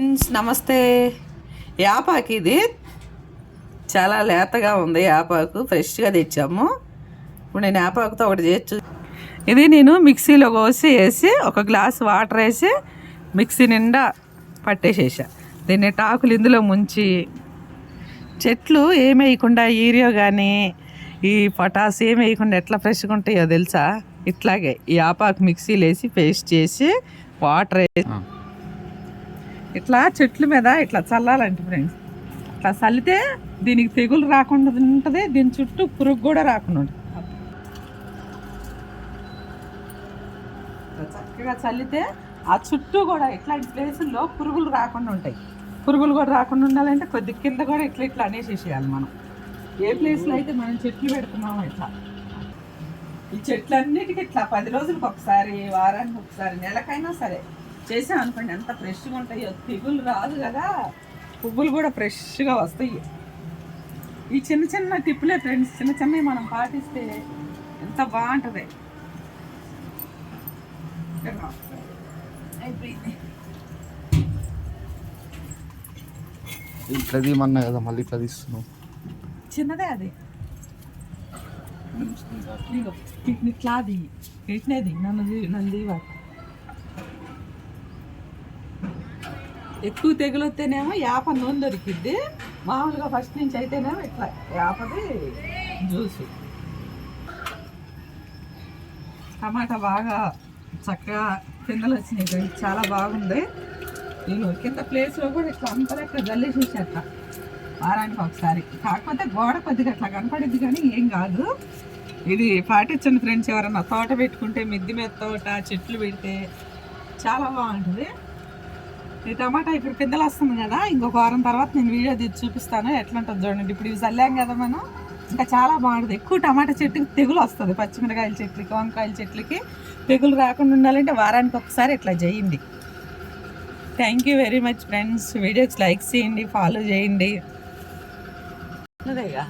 Friends నమస్తే. యాపాకు ఇది చాలా లేతగా ఉంది. యాపాకు ఫ్రెష్గా తెచ్చాము. ఇప్పుడు నేను యాపాకుతో ఒకటి చేయొచ్చు. ఇది నేను మిక్సీలో కోసి వేసి ఒక గ్లాస్ వాటర్ వేసి మిక్సీ నిండా పట్టేసేసా. దీన్ని టాకులు ఇందులో ముంచి చెట్లు ఏమి వేయకుండా యూరియా కానీ ఈ పొటాస్ ఏమి వేయకుండా ఎట్లా ఫ్రెష్గా ఉంటాయో తెలుసా? ఇట్లాగే ఈ యాపాకు మిక్సీలో వేసి పేస్ట్ చేసి వాటర్ వేసి ఇట్లా చెట్ల మీద ఇట్లా చల్లాలంటే ఫ్రెండ్స్, ఇట్లా చల్లితే దీనికి తెగులు రాకుండా ఉంటుంది, దీని చుట్టూ పురుగు కూడా రాకుండా ఉంటుంది. చక్కగా చల్లితే ఆ చుట్టూ కూడా ఇట్లాంటి ప్లేసుల్లో పురుగులు రాకుండా ఉంటాయి. పురుగులు కూడా రాకుండా ఉండాలంటే కొద్ది కింద కూడా ఇట్లా ఇట్లా అనేసేసేయాలి. మనం ఏ ప్లేస్లో అయితే మనం చెట్లు పెడుతున్నామో ఇట్లా ఈ చెట్లన్నిటికీ ఇట్లా 10 రోజులకు ఒకసారి, వారానికి ఒకసారి, నెలకైనా సరే చేసాం అనుకోండి, ఎంత ఫ్రెష్గా ఉంటాయో. తెగులు రాదు కదా, పువ్వులు కూడా ఫ్రెష్గా వస్తాయి. ఈ చిన్న చిన్న టిప్పులే ఫ్రెండ్స్, చిన్న చిన్నవి మనం పాటిస్తే ఎంత బాగుంటుంది. ఇట్లా తీమన్నా కదా, మళ్ళీ ఇట్లా తీస్తున్నావు. చిన్నదే అది ఇట్లాది ఇట్నేది నన్ను దీవా. ఎక్కువ తెగులు వస్తేనేమో యాప నూనె దొరికిద్ది. మామూలుగా ఫస్ట్ నుంచి అయితేనేమో ఇట్లా యాపది జ్యూసు. టమాటా బాగా చక్కగా కిందలు వచ్చినాయి, చాలా బాగుంది. నేను కింద ప్లేస్లో కూడా ఇట్లా అంతా ఇట్లా జల్లేసేసేట వారానికి ఒకసారి. కాకపోతే గోడ కొద్దిగా అట్లా కనపడిద్ది కానీ ఏం కాదు. ఇది పాటించండి ఫ్రెండ్స్. ఎవరన్నా తోట పెట్టుకుంటే మిద్ది మీద తోట చెట్లు పెడితే చాలా బాగుంటుంది. ఈ టమాటా ఇప్పుడు పిందెలు వస్తుంది కదా, ఇంకొక వారం తర్వాత నేను వీడియో తీసి చూపిస్తాను ఎట్లా ఉంటుంది చూడండి. ఇప్పుడు ఇవి చల్లాం కదా మనం, ఇంకా చాలా బాగుంటుంది. ఎక్కువ టమాటా చెట్టుకి తెగులు వస్తుంది. పచ్చిమిరకాయల చెట్లకి, వంకాయల చెట్లకి తెగులు రాకుండా ఉండాలంటే వారానికి ఒకసారి ఇట్లా చేయండి. Thank you very much friends. వీడియోకి లైక్ చేయండి, ఫాలో చేయండి. అదేగా